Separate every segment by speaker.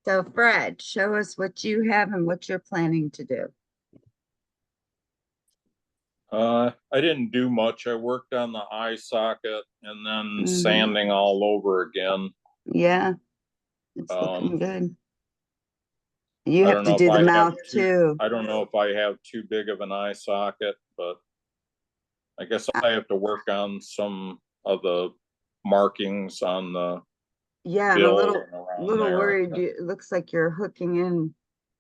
Speaker 1: So Fred, show us what you have and what you're planning to do.
Speaker 2: I didn't do much. I worked on the eye socket and then
Speaker 1: Mhm.
Speaker 2: sanding all over again.
Speaker 1: Yeah, it's looking good. You
Speaker 2: I
Speaker 1: have
Speaker 2: don't
Speaker 1: to
Speaker 2: know
Speaker 1: do
Speaker 2: if
Speaker 1: the
Speaker 2: I have
Speaker 1: mouth too.
Speaker 2: I don't know if I have too big of an eye socket, but I guess I have to work on some of the markings on the
Speaker 1: Yeah, I'm a
Speaker 2: bill
Speaker 1: little
Speaker 2: and around
Speaker 1: little
Speaker 2: there.
Speaker 1: worried. It looks like you're hooking in.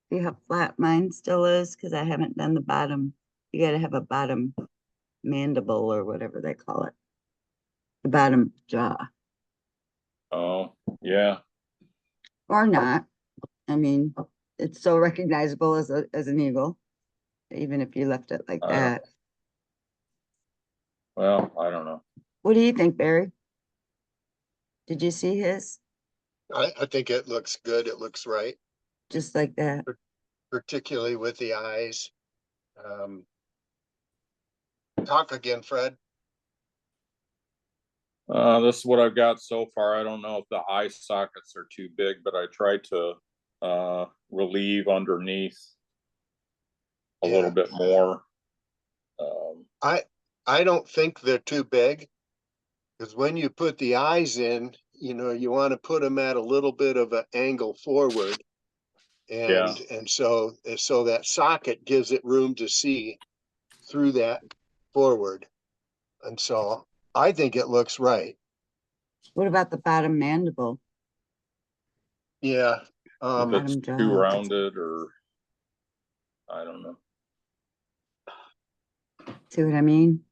Speaker 1: See how flat mine still is because I haven't done the bottom. You got to have a bottom mandible or whatever they call it. The bottom jaw.
Speaker 2: Oh, yeah.
Speaker 1: Or not. I mean, it's so recognizable as an eagle, even if you left it like that.
Speaker 2: Well, I don't know.
Speaker 1: What do you think, Barry? Did you see his?
Speaker 3: I think it looks good. It looks right,
Speaker 1: Just like that.
Speaker 3: particularly with the eyes. Talk again, Fred.
Speaker 2: This is what I've got so far. I don't know if the eye sockets are too big, but I tried to relieve underneath a little bit more.
Speaker 3: I don't think they're too big, because when you put the eyes in, you want to put them at a little bit of an angle forward, and so that socket gives it room to see through that forward, and so I think it looks right.
Speaker 1: What about the bottom mandible?
Speaker 3: Yeah.
Speaker 2: If it's too rounded, or I don't know.
Speaker 1: See what I mean?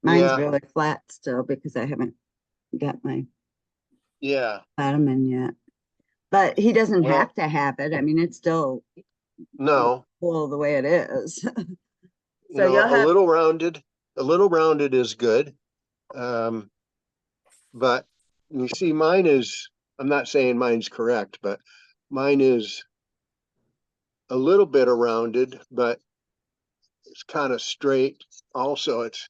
Speaker 1: Mine's really flat still because I haven't got my bottom in yet. But he doesn't have to have it. I mean, it's still cool the way it is.
Speaker 3: So you'll have a little rounded is good. But you see, mine is, I'm not saying mine's correct, but mine is a little bit rounded, but it's kind of straight. Also, it's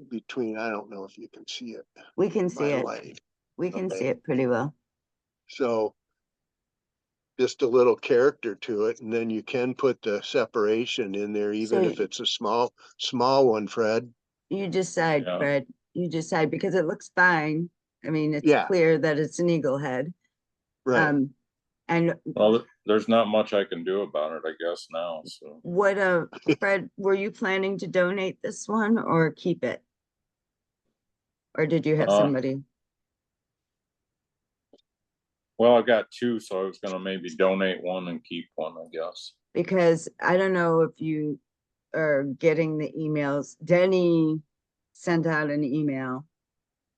Speaker 3: between, I don't know if you can see it.
Speaker 1: We can see it. We can see it pretty well.
Speaker 3: So just a little character to it, and then you can put the separation in there, even if it's a small one, Fred.
Speaker 1: You decide, Fred. You decide, because it looks fine. I mean, it's clear that it's an eagle head.
Speaker 3: Right.
Speaker 1: And
Speaker 2: well, there's not much I can do about it, I guess, now. So
Speaker 1: what Fred, were you planning to donate this one or keep it? Or did you have somebody?
Speaker 2: Well, I've got two, so I was gonna maybe donate one and keep one, I guess.
Speaker 1: Because I don't know if you are getting the emails. Denny sent out an email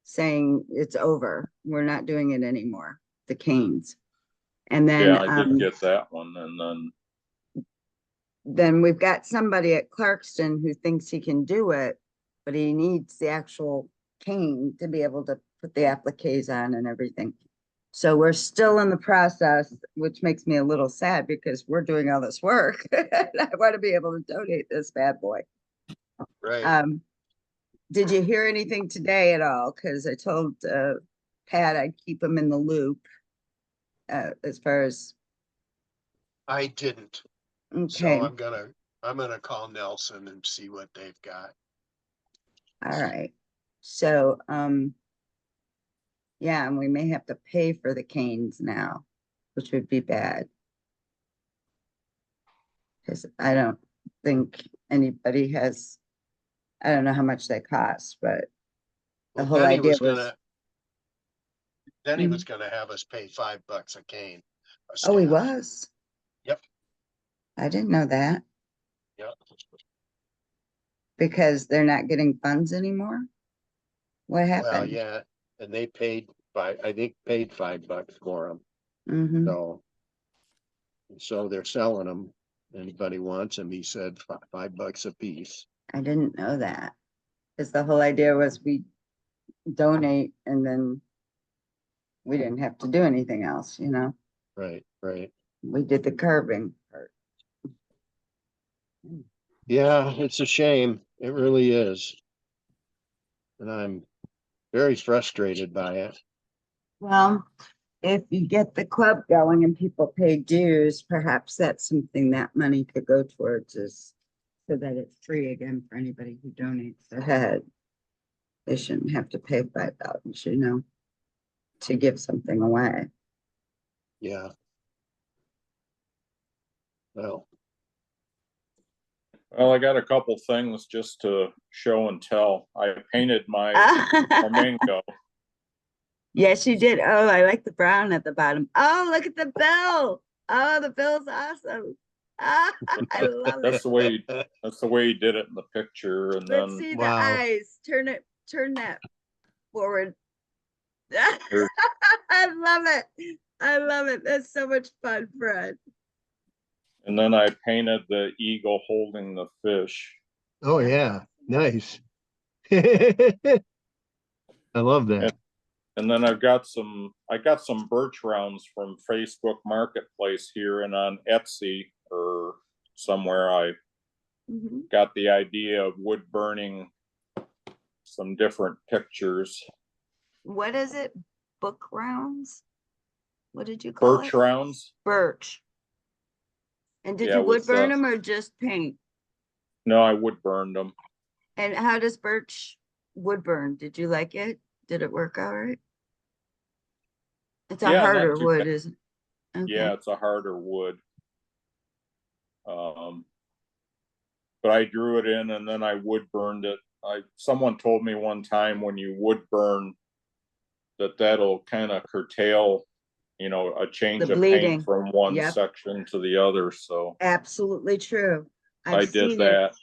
Speaker 1: saying it's over. We're not doing it anymore. The canes. And then
Speaker 2: I did get that one, and
Speaker 1: then we've got somebody at Clarkston who thinks he can do it, but he needs the actual cane to be able to put the appliques on and everything. So we're still in the process, which makes me a little sad because we're doing all this work. I want to be able to donate this bad boy.
Speaker 3: Right.
Speaker 1: Did you hear anything today at all? Because I told Pat I'd keep him in the loop as far as.
Speaker 3: I didn't.
Speaker 1: Okay.
Speaker 3: So I'm gonna call Nelson and see what they've got.
Speaker 1: All right. So yeah, and we may have to pay for the canes now, which would be bad. Because I don't think anybody has, I don't know how much they cost, but the whole idea was.
Speaker 3: Then he was gonna have us pay $5 a cane.
Speaker 1: Oh, he was?
Speaker 3: Yep.
Speaker 1: I didn't know that.
Speaker 3: Yep.
Speaker 1: Because they're not getting funds anymore? What happened?
Speaker 3: Well, yeah, and they paid I think paid $5 for them. So they're selling them. Anybody wants them, he said, $5 a piece.
Speaker 1: I didn't know that. Because the whole idea was we donate and then we didn't have to do anything else, you know?
Speaker 3: Right, right.
Speaker 1: We did the carving part.
Speaker 3: Yeah, it's a shame. It really is. And I'm very frustrated by it.
Speaker 1: Well, if you get the club going and people pay dues, perhaps that's something that money could go towards, is so that it's free again for anybody who donates ahead. They shouldn't have to pay $5, to give something away.
Speaker 3: Yeah. Well,
Speaker 2: Well, I got a couple things just to show and tell. I painted my flamingo.
Speaker 1: Yes, you did. Oh, I like the brown at the bottom. Oh, look at the bill. Oh, the bill's awesome. Ah, I love it.
Speaker 2: That's the way he did it in the picture. And
Speaker 1: Let's
Speaker 2: then
Speaker 1: see the
Speaker 3: Wow.
Speaker 1: eyes. Turn that forward.
Speaker 2: Here.
Speaker 1: I love it. I love it. That's so much fun, Fred.
Speaker 2: I painted the eagle holding the fish.
Speaker 3: oh yeah, nice. I love that.
Speaker 2: And then I got some birch rounds from Facebook Marketplace here, and on Etsy or somewhere I
Speaker 1: Mhm.
Speaker 2: got the idea of wood burning some different pictures.
Speaker 1: What is it? Book rounds? What did you call
Speaker 2: Birch
Speaker 1: it?
Speaker 2: rounds?
Speaker 1: Birch. And did
Speaker 2: Yeah,
Speaker 1: you wood
Speaker 2: with
Speaker 1: burn them or just paint?
Speaker 2: No, I wood burned them.
Speaker 1: And how does birch wood burn? Did you like it? Did it work all right? It's a
Speaker 2: Yeah, not
Speaker 1: harder
Speaker 2: too
Speaker 1: wood,
Speaker 2: bad.
Speaker 1: isn't it? Okay.
Speaker 2: Yeah, it's a harder wood. But I drew it in and then I wood burned it. Someone told me one time when you wood burn that'll kind of curtail, a change
Speaker 1: The
Speaker 2: of
Speaker 1: bleeding.
Speaker 2: paint from one
Speaker 1: Yep.
Speaker 2: section to the other. So
Speaker 1: Absolutely true.
Speaker 2: I did that.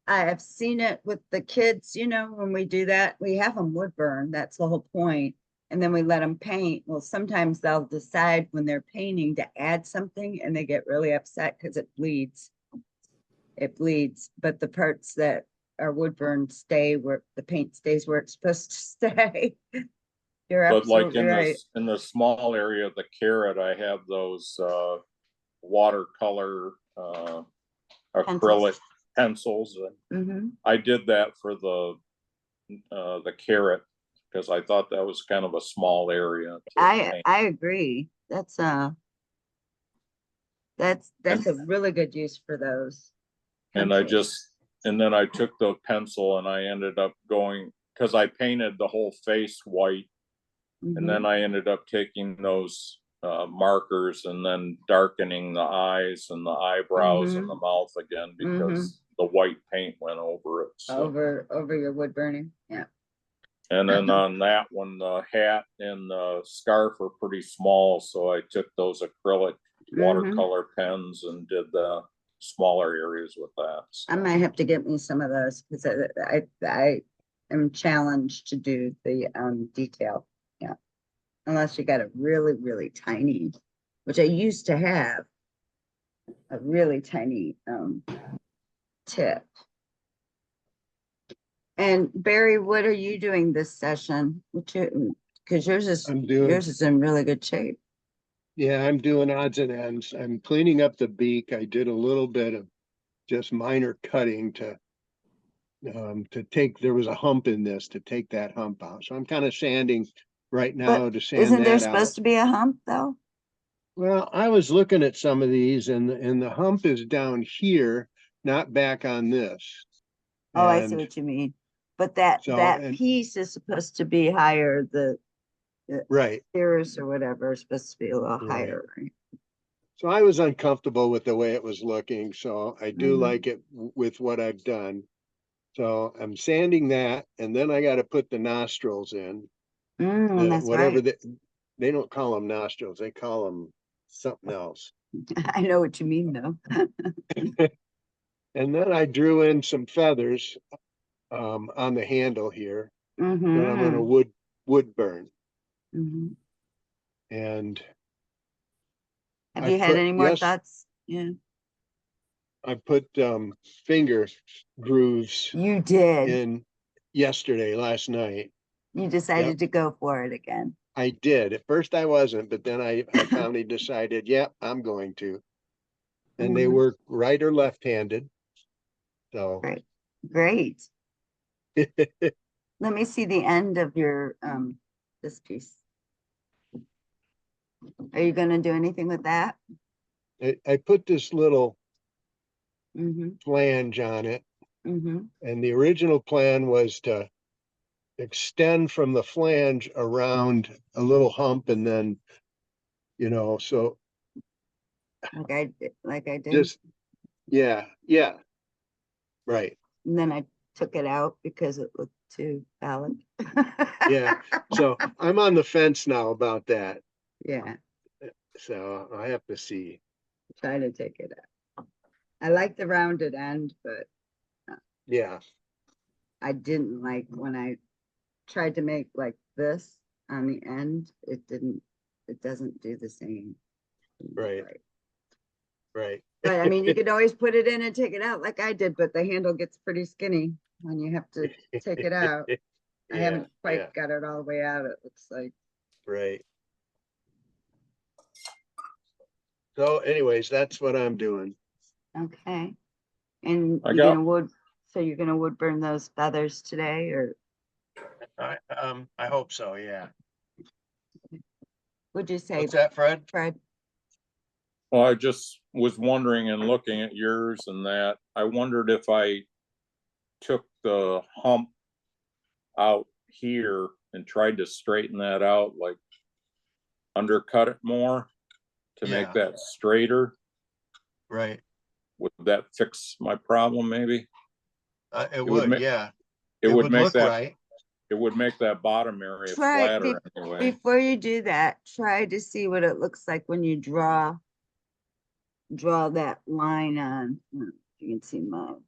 Speaker 1: I have seen it with the kids, when we do that, we have them wood burn. That's the whole point. And then we let them paint. Well, sometimes they'll decide when they're painting to add something and they get really upset because it bleeds. It bleeds, but the parts that are wood burned stay where the paint stays where it's supposed to stay. You're
Speaker 2: But like
Speaker 1: absolutely right.
Speaker 2: in the small area of the carrot, I have those watercolor acrylic pencils.
Speaker 1: Mhm.
Speaker 2: I did that for the carrot because I thought that was kind of a small area.
Speaker 1: I agree. That's a really good use for those pencils.
Speaker 2: And then I took the pencil and I ended up going, because I painted the whole face white, and then I ended up taking those markers and then darkening the eyes and the eyebrows and the mouth again because the white paint went over it. So.
Speaker 1: Over your wood burning. Yeah.
Speaker 2: And then on that one, the hat and the scarf are pretty small, so I took those acrylic watercolor pens and did the smaller areas with that. So.
Speaker 1: I might have to get me some of those because I am challenged to do the detail. Yeah. Unless you got a really, really tiny, which I used to have, a really tiny tip. And Barry, what are you doing this session? Because yours is in really good shape.
Speaker 3: Yeah, I'm doing odds and ends. I'm cleaning up the beak. I did a little bit of just minor cutting to take, there was a hump in this, to take that hump out. So I'm kind of sanding right now to sand
Speaker 1: isn't there
Speaker 3: that
Speaker 1: supposed
Speaker 3: out.
Speaker 1: to be a hump though?
Speaker 3: Well, I was looking at some of these and the hump is down here, not back on this.
Speaker 1: Oh, I see what you mean. But that piece is supposed to be higher, the
Speaker 3: right.
Speaker 1: cirrus or whatever is supposed to be a little higher, right?
Speaker 3: So I was uncomfortable with the way it was looking. So I do like it with what I've done. So I'm sanding that, and then I got to put the nostrils in.
Speaker 1: That's
Speaker 3: whatever
Speaker 1: right.
Speaker 3: They don't call them nostrils, they call them something else.
Speaker 1: I know what you mean though.
Speaker 3: And then I drew in some feathers on the handle here that I'm gonna wood burn. And
Speaker 1: have you had any more thoughts? Yeah.
Speaker 3: I put finger grooves
Speaker 1: You did.
Speaker 3: in last night.
Speaker 1: You decided to go for it again.
Speaker 3: I did. At first I wasn't, but then I finally decided, yep, I'm going to. And they work right or left-handed. So
Speaker 1: great. Let me see the end of your this piece. Are you gonna do anything with that?
Speaker 3: I put this little
Speaker 1: Mm-hmm,
Speaker 3: flange on it,
Speaker 1: mm-hmm.
Speaker 3: and the original plan was to extend from the flange around a little hump and then, so
Speaker 1: Like I did.
Speaker 3: just, yeah, right.
Speaker 1: And then I took it out because it looked too phallic.
Speaker 3: Yeah. So I'm on the fence now about that.
Speaker 1: Yeah,
Speaker 3: So I have to see.
Speaker 1: try to take it out. I like the rounded end, but
Speaker 3: Yeah,
Speaker 1: I didn't like when I tried to make like this on the end. It doesn't do the same.
Speaker 3: right. Right.
Speaker 1: But I mean, you could always put it in and take it out like I did, but the handle gets pretty skinny when you have to take it out. I haven't quite got it all the way out, it looks like.
Speaker 3: Right. So anyways, that's what I'm doing.
Speaker 1: Okay. And
Speaker 2: I
Speaker 1: you're
Speaker 2: got-
Speaker 1: gonna you're gonna wood burn those feathers today, or
Speaker 3: I hope so, yeah.
Speaker 1: would you say,
Speaker 3: What's that, Fred?
Speaker 1: Fred?
Speaker 2: Well, I just was wondering and looking at yours and that, I wondered if I took the hump out here and tried to straighten that out, like undercut it more to make
Speaker 3: Yeah.
Speaker 2: that straighter.
Speaker 3: Right.
Speaker 2: Would that fix my problem maybe?
Speaker 3: It
Speaker 2: would
Speaker 3: would,
Speaker 2: ma-
Speaker 3: yeah.
Speaker 2: It would
Speaker 3: would
Speaker 2: make
Speaker 3: look
Speaker 2: that,
Speaker 3: right.
Speaker 2: it would make that bottom area
Speaker 1: Try
Speaker 2: flatter anyway.
Speaker 1: before you do that, try to see what it looks like when you draw that line on. You can see mine.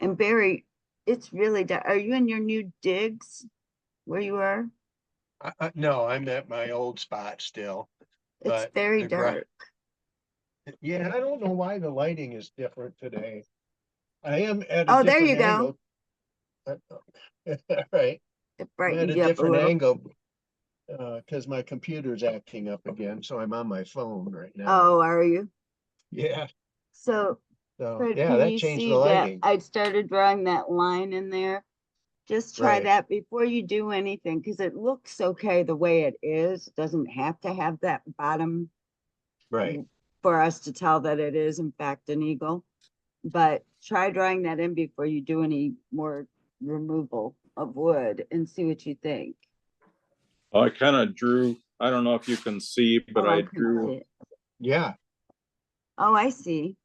Speaker 1: And Barry, it's really dark. Are you in your new digs where you are?
Speaker 3: No, I'm at my old spot still.
Speaker 1: It's
Speaker 3: But
Speaker 1: very
Speaker 3: the gra-
Speaker 1: dark.
Speaker 3: Yeah, I don't know why the lighting is different today. I am at a
Speaker 1: Oh, there
Speaker 3: different
Speaker 1: you go.
Speaker 3: angle. Right.
Speaker 1: It
Speaker 3: I'm at
Speaker 1: brightened
Speaker 3: a
Speaker 1: you up a
Speaker 3: different
Speaker 1: little.
Speaker 3: angle. Because my computer's acting up again, so I'm on my phone right now.
Speaker 1: Oh, are you?
Speaker 3: Yeah.
Speaker 1: So,
Speaker 3: So
Speaker 1: Fred,
Speaker 3: yeah,
Speaker 1: can
Speaker 3: that
Speaker 1: you
Speaker 3: changed
Speaker 1: see
Speaker 3: the
Speaker 1: that
Speaker 3: lighting.
Speaker 1: I started drawing that line in there? Just try
Speaker 3: Right.
Speaker 1: that before you do anything, because it looks okay the way it is. It doesn't have to have that bottom
Speaker 3: Right.
Speaker 1: for us to tell that it is in fact an eagle. But try drawing that in before you do any more removal of wood and see what you think.
Speaker 2: I kind of drew, I don't know if you can see, but
Speaker 1: Oh,
Speaker 2: I
Speaker 1: couldn't see
Speaker 2: drew,
Speaker 1: it.
Speaker 3: Yeah.
Speaker 1: Oh, I see.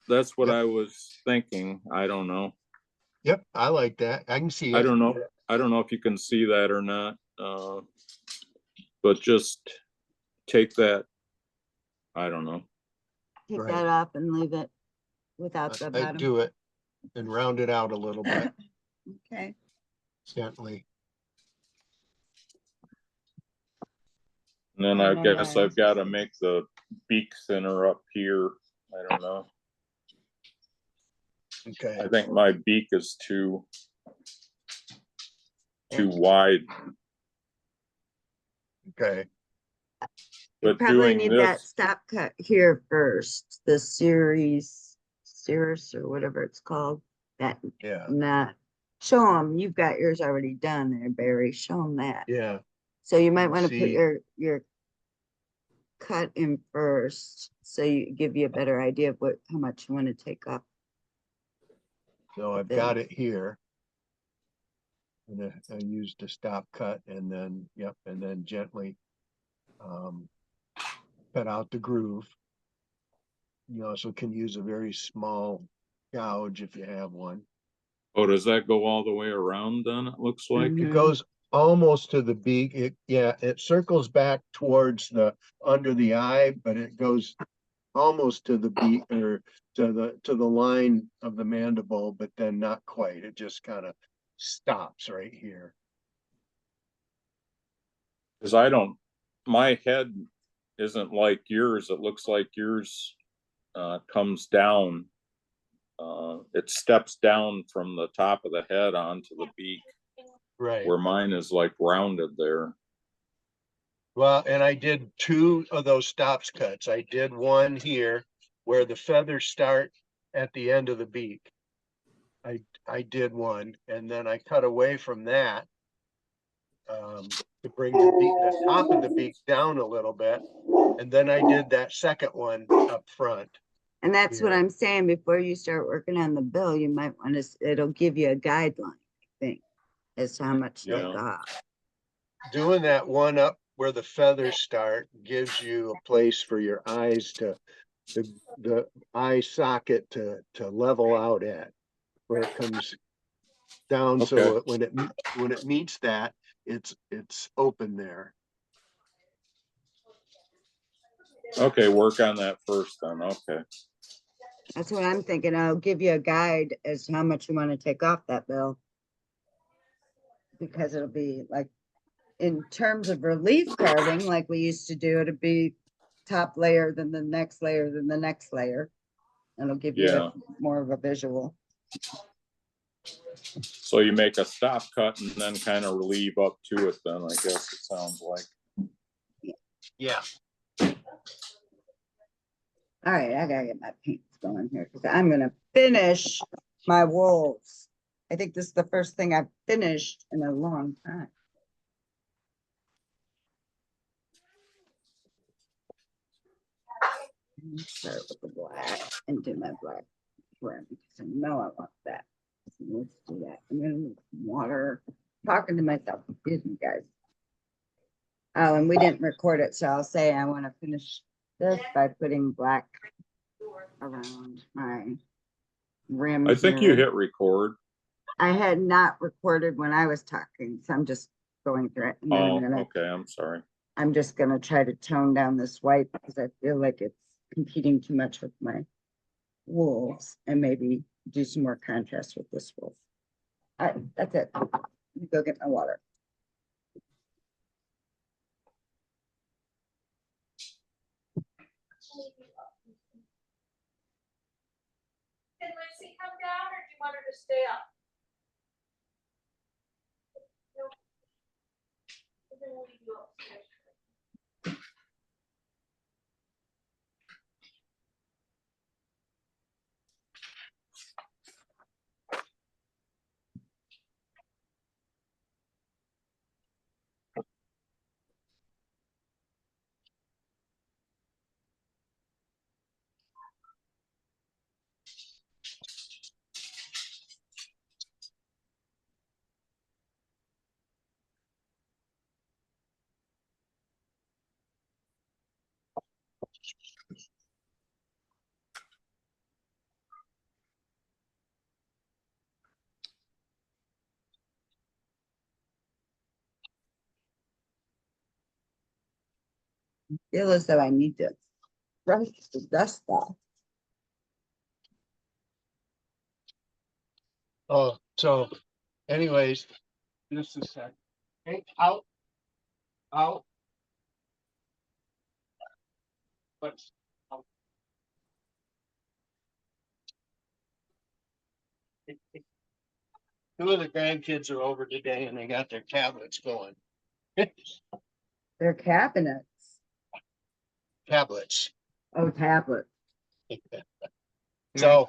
Speaker 2: that's what
Speaker 3: Yep.
Speaker 2: I was thinking. I don't know.
Speaker 3: Yep. I like that. I can see
Speaker 2: I
Speaker 3: it.
Speaker 2: don't know. I don't know if you can see that or not. But just take that. I don't know.
Speaker 1: Take
Speaker 3: Right.
Speaker 1: that off and leave it without the
Speaker 3: I
Speaker 1: bottom.
Speaker 3: do it and round it out a little bit
Speaker 1: Okay.
Speaker 3: gently.
Speaker 2: And then
Speaker 1: I
Speaker 2: I
Speaker 1: know
Speaker 2: guess
Speaker 1: that.
Speaker 2: I've got to make the beak thinner up here. I don't know.
Speaker 3: Okay.
Speaker 2: I think my beak is too wide.
Speaker 3: Okay.
Speaker 1: You
Speaker 2: But
Speaker 1: probably
Speaker 2: doing
Speaker 1: need that
Speaker 2: this,
Speaker 1: stop cut here first, the Cirrus or whatever it's called. That
Speaker 3: Yeah.
Speaker 1: not show them you've got yours already done there, Barry. Show them that.
Speaker 3: Yeah.
Speaker 1: So you might
Speaker 3: Let's
Speaker 1: want to put
Speaker 3: see.
Speaker 1: your cut in first, so you give you a better idea of how much you want to take up.
Speaker 3: So I've got it here. And I used a stop cut and then, yep, and then gently cut out the groove. You also can use a very small gouge if you have one.
Speaker 2: oh, does that go all the way around then, it looks like?
Speaker 3: It
Speaker 1: Mhm.
Speaker 3: goes almost to the beak. It circles back towards the under the eye, but it goes almost to the beak or to the line of the mandible, but then not quite. It just kind of stops right here.
Speaker 2: Because my head isn't like yours. It looks like yours comes down. It steps down from the top of the head onto the beak,
Speaker 3: Right.
Speaker 2: where mine is like rounded there.
Speaker 3: Well, and I did two of those stops cuts. I did one here where the feathers start at the end of the beak. I did one, and then I cut away from that to bring the top of the beak down a little bit. And then I did that second one up front.
Speaker 1: And that's what
Speaker 3: Yeah.
Speaker 1: I'm saying, before you start working on the bill, you might want to, it'll give you a guideline, I think, as to how much they'll
Speaker 2: Yeah.
Speaker 1: cost.
Speaker 3: Doing that one up where the feathers start gives you a place for your eyes to, the eye socket to level out at, where it comes down. So
Speaker 2: Okay.
Speaker 3: when it meets that, it's open there.
Speaker 2: Okay, work on that first then, okay.
Speaker 1: That's what I'm thinking. I'll give you a guide as to how much you want to take off that bill. Because it'll be like, in terms of relief carding, like we used to do, it'd be top layer, then the next layer, then the next layer. And it'll give you
Speaker 2: Yeah.
Speaker 1: more of a visual.
Speaker 2: So you make a stop cut and then kind of relieve up to it then, I guess it sounds like.
Speaker 3: Yeah.
Speaker 1: All right, I gotta get my paints going here because I'm gonna finish my wolves. I think this is the first thing I've finished in a long time. Start with the black and do my black trim because I know I want that. So let's do that. I'm gonna need some water. Talking to myself, excuse me, guys. Oh, and we didn't record it, so I'll say I want to finish this by putting black around my rim.
Speaker 2: I think you
Speaker 1: here.
Speaker 2: hit record.
Speaker 1: I had not recorded when I was talking, so I'm just going through it. And then
Speaker 2: Oh,
Speaker 1: I'm gonna,
Speaker 2: okay, I'm sorry.
Speaker 1: I'm just gonna try to tone down this white because I feel like it's competing too much with my wolves, and maybe do some more contrast with this wolf. All right, that's it. Let me go get my water.
Speaker 4: Can Lucy come down, or do you want her to stay up? No. Then we'll leave you upstairs.
Speaker 1: Feel as though I need to brush the dust off.
Speaker 3: Oh, so anyways, just a sec. Hey, out. Let's. Two of the grandkids are over today and they got their tablets going.
Speaker 1: They're cabinets.
Speaker 3: Tablets.
Speaker 1: Oh, tablet.
Speaker 3: So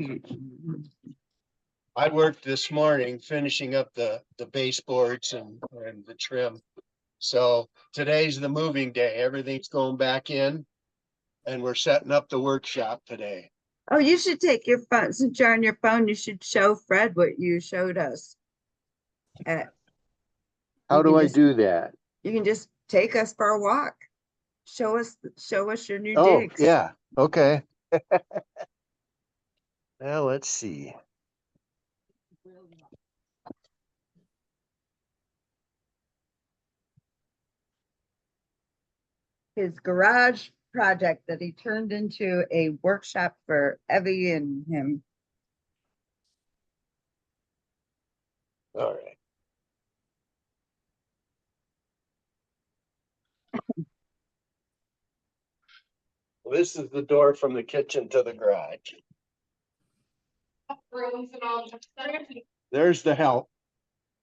Speaker 3: I worked this morning finishing up the baseboards and the trim. So today's the moving day. Everything's going back in and we're setting up the workshop today.
Speaker 1: Oh, you should take your phone, since you're on your phone, you should show Fred what you showed us.
Speaker 3: How
Speaker 1: You
Speaker 3: do
Speaker 1: can
Speaker 3: I
Speaker 1: just-
Speaker 3: do that?
Speaker 1: You can just take us for a walk. Show us your new
Speaker 3: Oh,
Speaker 1: digs.
Speaker 3: yeah. Okay. Now let's see.
Speaker 1: His garage project that he turned into a workshop for Evie and him.
Speaker 3: All right. Well, this is the door from the kitchen to the garage. There's the help.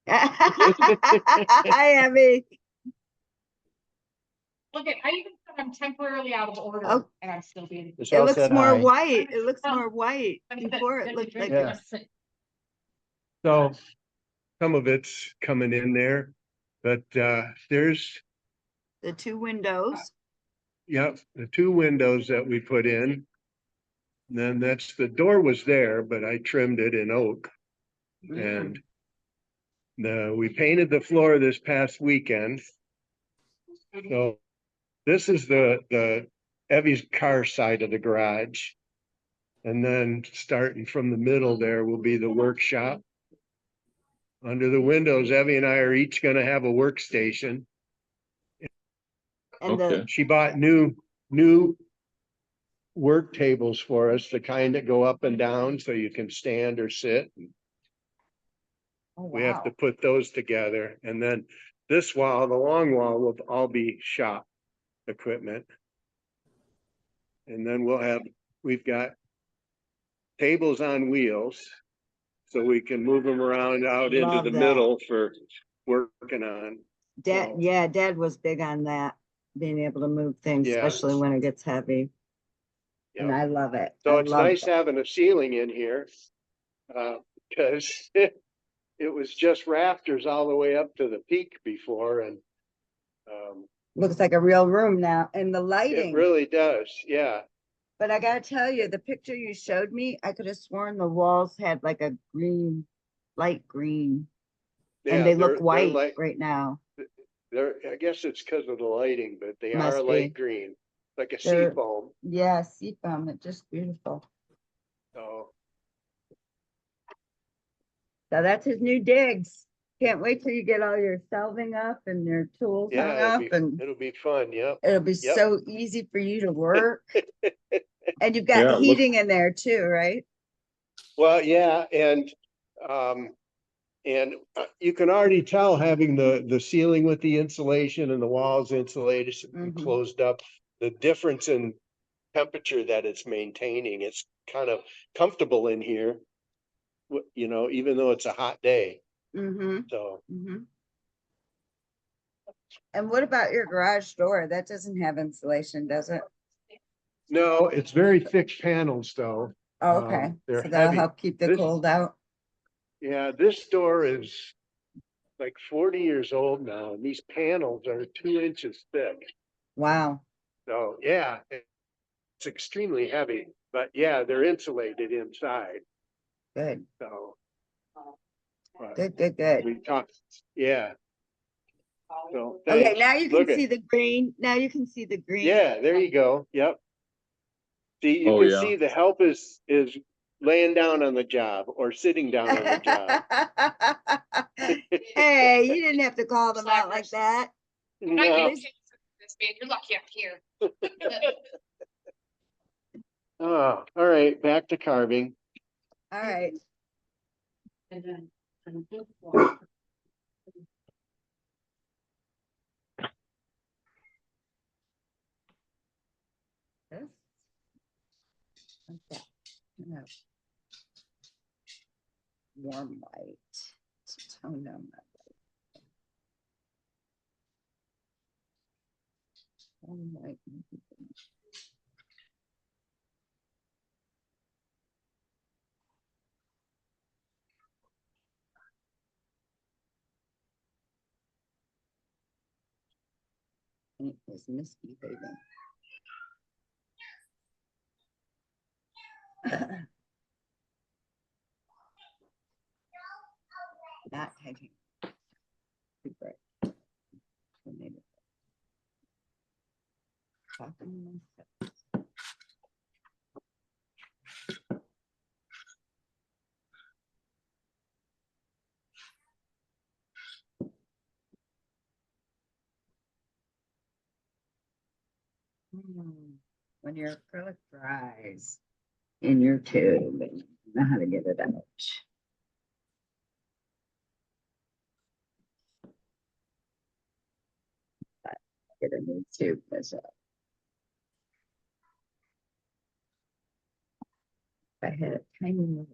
Speaker 1: Hi, Evie.
Speaker 4: Look at, I even said I'm temporarily out of order,
Speaker 1: Oh.
Speaker 4: and I'm still being.
Speaker 1: It looks
Speaker 3: said
Speaker 1: more
Speaker 3: hi.
Speaker 1: white. It looks more white. Before it looked like
Speaker 3: Yeah. So some of it's coming in there But there's,
Speaker 1: The two windows.
Speaker 3: yep, the two windows that we put in. Then that's, the door was there, but I trimmed it in oak. And we painted the floor this past weekend. So this is the Evie's car side of the garage. And then starting from the middle there will be the workshop. Under the windows, Evie and I are each gonna have a workstation.
Speaker 1: And
Speaker 2: Okay.
Speaker 3: She bought new work tables for us, the kind that go up and down so you can stand or sit.
Speaker 1: oh,
Speaker 3: We have to
Speaker 1: wow.
Speaker 3: put those together, and then this wall, the long wall, will all be shop equipment. And then we've got tables on wheels, so we can move them around out into
Speaker 1: Love
Speaker 3: the
Speaker 1: that.
Speaker 3: middle for working on.
Speaker 1: Dad,
Speaker 3: So,
Speaker 1: yeah, Dad was big on that, being able to move things,
Speaker 3: Yeah.
Speaker 1: especially when it gets heavy. And
Speaker 3: yeah.
Speaker 1: I love it.
Speaker 3: So
Speaker 1: I
Speaker 3: it's
Speaker 1: love
Speaker 3: nice
Speaker 1: it.
Speaker 3: having a ceiling in here, because it was just rafters all the way up to the peak before, and
Speaker 1: Looks like a real room now, and the
Speaker 3: it
Speaker 1: lighting.
Speaker 3: really does, yeah.
Speaker 1: But I gotta tell you, the picture you showed me, I could have sworn the walls had like a green, light green.
Speaker 3: Yeah,
Speaker 1: And they
Speaker 3: they're
Speaker 1: look white
Speaker 3: like,
Speaker 1: right now.
Speaker 3: I guess it's because of the lighting, but they are
Speaker 1: Must
Speaker 3: light
Speaker 1: be.
Speaker 3: green, like a
Speaker 1: They're-
Speaker 3: seafoam.
Speaker 1: Yeah, seafoam, it's just beautiful.
Speaker 3: So,
Speaker 1: So that's his new digs. Can't wait till you get all your shelving up and your tools hung
Speaker 3: yeah,
Speaker 1: up, and
Speaker 3: it'll be fun, yep.
Speaker 1: it'll be
Speaker 3: Yep.
Speaker 1: so easy for you to work. And you've
Speaker 2: Yeah,
Speaker 1: got
Speaker 2: it look-
Speaker 1: heating in there too, right?
Speaker 3: Well, yeah, and you can already tell having the ceiling with the insulation and the walls insulated and
Speaker 1: Mhm.
Speaker 3: closed up, the difference in temperature that it's maintaining. It's kind of comfortable in here, you know, even though it's a hot day.
Speaker 1: Mm-hmm,
Speaker 3: So,
Speaker 1: mm-hmm. And what about your garage door? That doesn't have insulation, does it?
Speaker 3: no, it's very thick panels though.
Speaker 1: Oh, okay,
Speaker 3: They're
Speaker 1: so that'll
Speaker 3: heavy.
Speaker 1: help keep the
Speaker 3: This-
Speaker 1: cold out.
Speaker 3: Yeah, this door is like 40 years old now, and these panels are 2 inches thick.
Speaker 1: Wow,
Speaker 3: So, yeah, it's extremely heavy, but yeah, they're insulated inside.
Speaker 1: good,
Speaker 3: So. but
Speaker 1: good, good, good.
Speaker 3: We talked, yeah. So,
Speaker 1: Okay,
Speaker 3: thanks.
Speaker 1: now you can
Speaker 3: Look at-
Speaker 1: see the green. Now you can see the green.
Speaker 3: Yeah, there you go. Yep. See, you
Speaker 2: Oh,
Speaker 3: can
Speaker 2: yeah.
Speaker 3: see the help is laying down on the job or sitting down on the job.
Speaker 1: Hey, you didn't have to call them out like that.
Speaker 3: No.
Speaker 4: You're lucky I'm here.
Speaker 3: Oh, all right, back to carving.
Speaker 1: All right. This. Like that. Kind of warm white to tone down that white. Warm white. It is misbehaving. Not taking. Too bright. So maybe- Soften myself. When your acrylic dries in your tube, and you know how to get it out. Get a new tube, because I had a tiny little.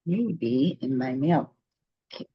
Speaker 1: Maybe in my mail kit.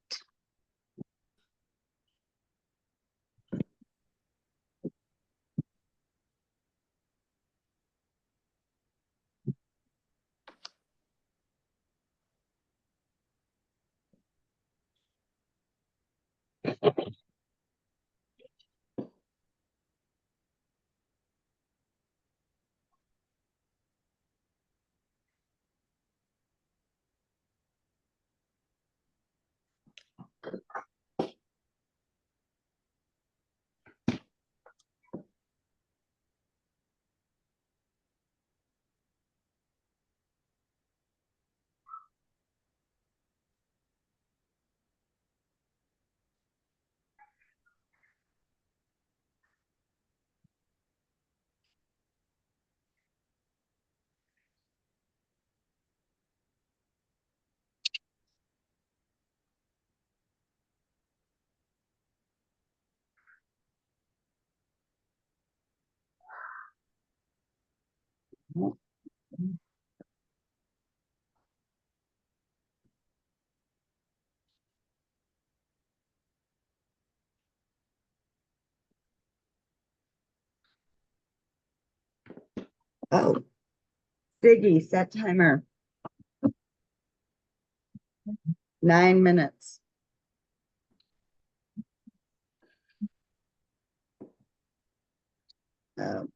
Speaker 1: Oh, Siggy, set timer. 9 minutes. Oh.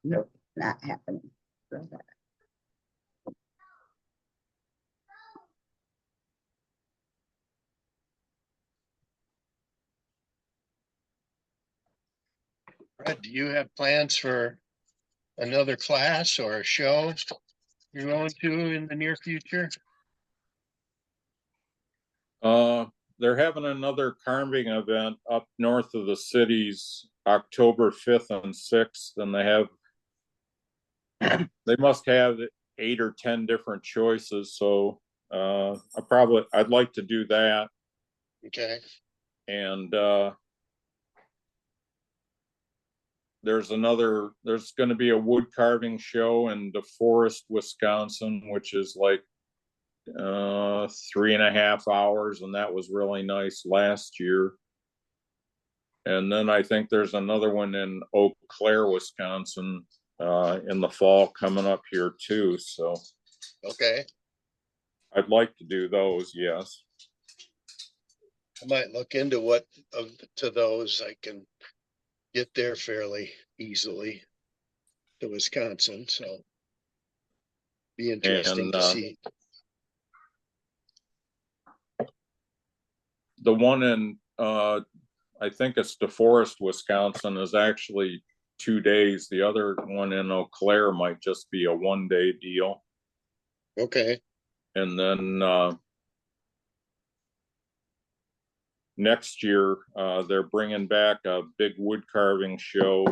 Speaker 1: Nope, not happening.
Speaker 3: Brett, do you have plans for another class or a show you're going to in the near future?
Speaker 2: They're having another carving event up north of the cities, October 5th and 6th, and they must have 8 or 10 different choices. So I'd like to do that.
Speaker 3: Okay,
Speaker 2: And there's going to be a wood carving show in DeForest, Wisconsin, which is like 3.5 hours, and that was really nice last year. And then I think there's another one in Eau Claire, Wisconsin, in the fall coming up here too. So
Speaker 3: okay.
Speaker 2: I'd like to do those, yes.
Speaker 3: I might look into what to those. I can get there fairly easily to Wisconsin, so be interesting
Speaker 2: And
Speaker 3: to see.
Speaker 2: the one in I think it's DeForest, Wisconsin, is actually 2 days. The other one in Eau Claire might just be a 1-day deal.
Speaker 3: Okay,
Speaker 2: And then next year, they're bringing back a big wood carving show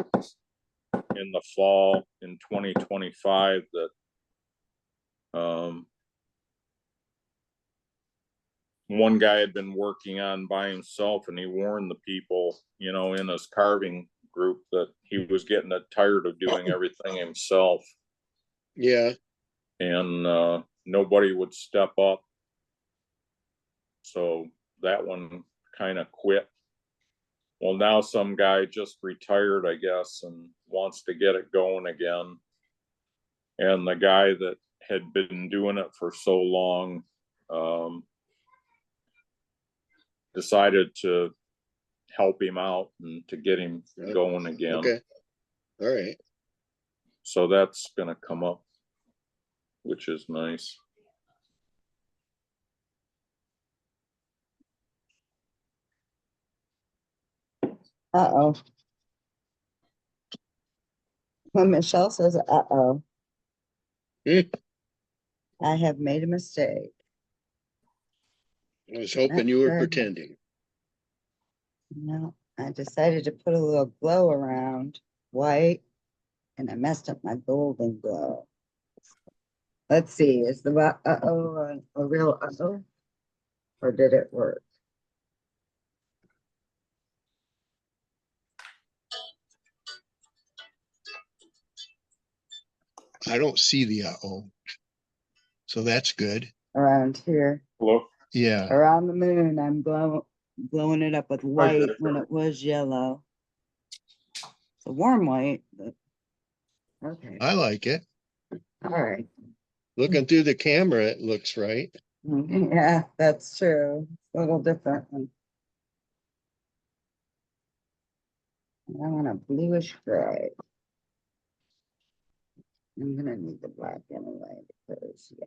Speaker 2: in the fall in 2025 that one guy had been working on by himself, and he warned the people, in his carving group that he was getting tired of doing everything himself.
Speaker 3: yeah,
Speaker 2: And nobody would step up. So that one kind of quit. Well, now some guy just retired, I guess, and wants to get it going again. And the guy that had been doing it for so long decided to help him out and to get him going again.
Speaker 3: okay, all right.
Speaker 2: So that's going to come up, which is nice.
Speaker 1: Uh-oh. When Michelle says, uh-oh,
Speaker 3: Hmm.
Speaker 1: I have made a mistake.
Speaker 3: I was hoping you were
Speaker 1: Sure.
Speaker 3: pretending.
Speaker 1: No, I decided to put a little glow around white, and I messed up my golden glow. Let's see, is the uh-oh a real uh-oh? Or did it work?
Speaker 3: I don't see the uh-oh. So that's good.
Speaker 1: Around here,
Speaker 2: Look,
Speaker 3: Yeah,
Speaker 1: around the moon, I'm blowing it up with white
Speaker 2: Okay.
Speaker 1: when it was yellow. It's a warm white, but okay,
Speaker 3: I like it.
Speaker 1: all right.
Speaker 3: Looking through the camera, it looks right.
Speaker 1: Yeah, that's true. It's a little different. I want a bluish gray. I'm gonna need the black anyway, because yeah.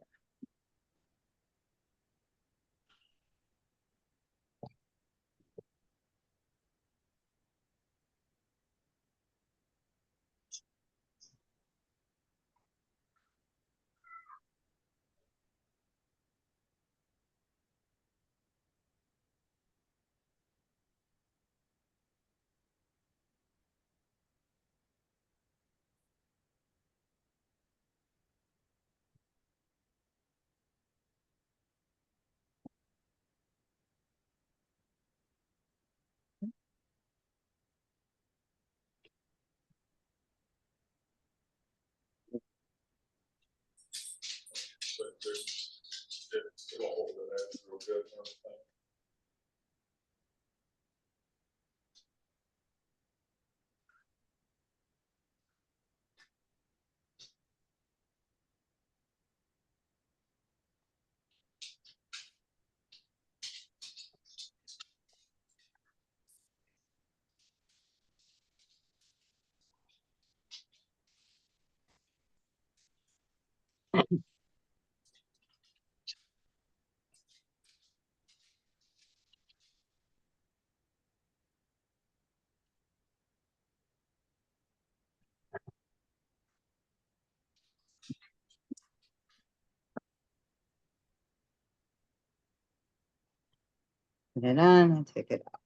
Speaker 1: Put it on and take it off.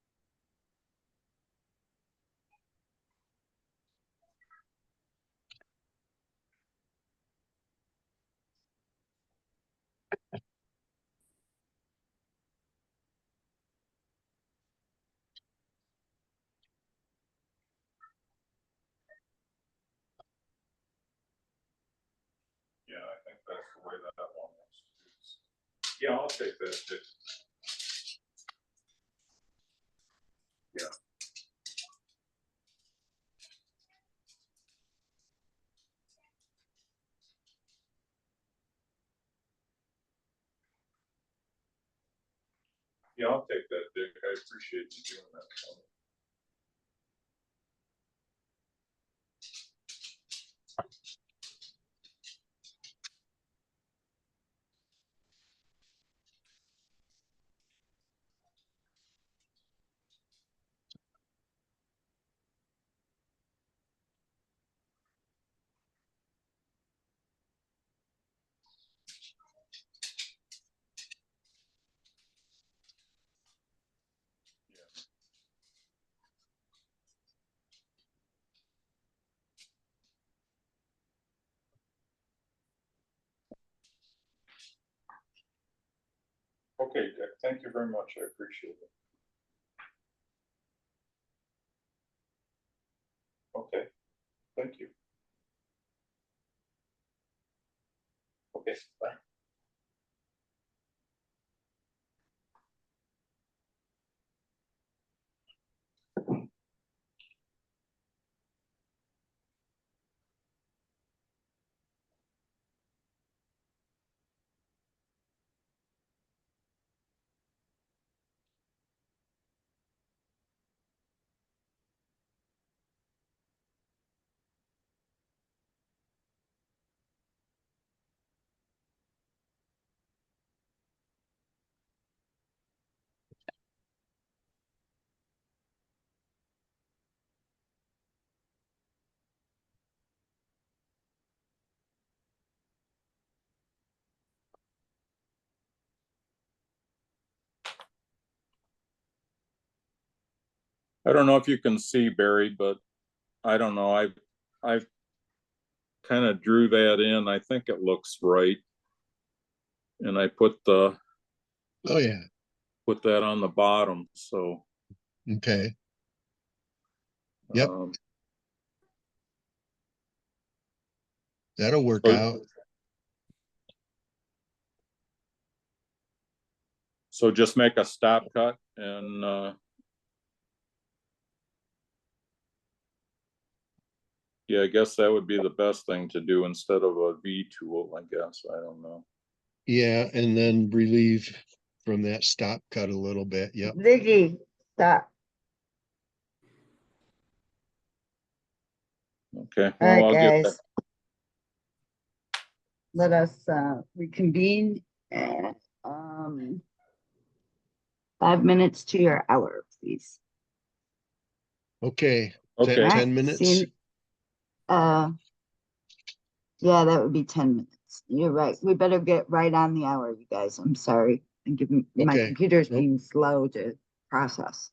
Speaker 2: yeah, I think that's the way that one was. Yeah, I'll take that too. Yeah. Yeah, I'll take that, Dick. I appreciate you doing that for me. Okay, Dick, thank you very much. I appreciate it. Okay, thank you. Okay, bye. I don't know if you can see Barry, but I don't know. I've kind of drew that in. I think it looks right. And I put
Speaker 3: Oh, yeah.
Speaker 2: that on the bottom, so.
Speaker 3: Okay. Yep.
Speaker 2: um,
Speaker 3: That'll work
Speaker 2: So-
Speaker 3: out.
Speaker 2: So just make a stop cut and, yeah, I guess that would be the best thing to do instead of a V tool, I guess. I don't know.
Speaker 3: Yeah, and then relieve from that stop cut a little bit. Yep.
Speaker 1: Ziggy, stop.
Speaker 2: Okay,
Speaker 1: All right,
Speaker 2: well, I'll get that.
Speaker 1: guys. Let us reconvene at 5 minutes to your hour, please.
Speaker 3: Okay. Is
Speaker 2: Okay.
Speaker 3: that
Speaker 1: All right,
Speaker 3: 10 minutes?
Speaker 1: Yeah, that would be 10 minutes. You're right. We better get right on the hour, you guys. I'm sorry. And give me, my
Speaker 3: Okay.
Speaker 1: computer's
Speaker 3: Nope.
Speaker 1: being slow to process.